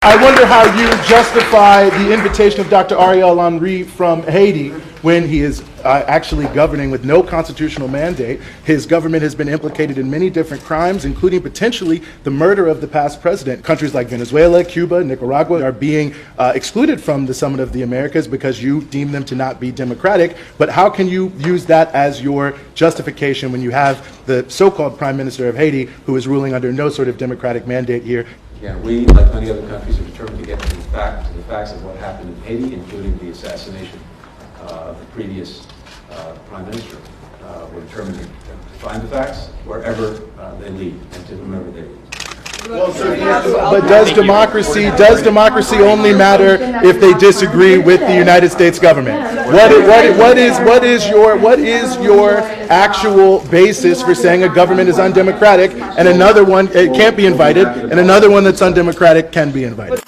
I wonder how you justify the invitation of Dr. Ariel Henry from Haiti when he is actually governing with no constitutional mandate. His government has been implicated in many different crimes, including potentially the murder of the past president. Countries like Venezuela, Cuba, Nicaragua are being excluded from the Summit of the Americas because you deem them to not be democratic. But how can you use that as your justification when you have the so-called Prime Minister of Haiti who is ruling under no sort of democratic mandate here? Yeah, we, like many other countries, are determined to get to the facts of what happened in Haiti, including the assassination of the previous Prime Minister. We're determined to find the facts wherever they lead and to whomever they lead. But does democracy only matter if they disagree with the United States government? What is your actual basis for saying a government is undemocratic and another one it can't be invited and another one that's undemocratic can be invited?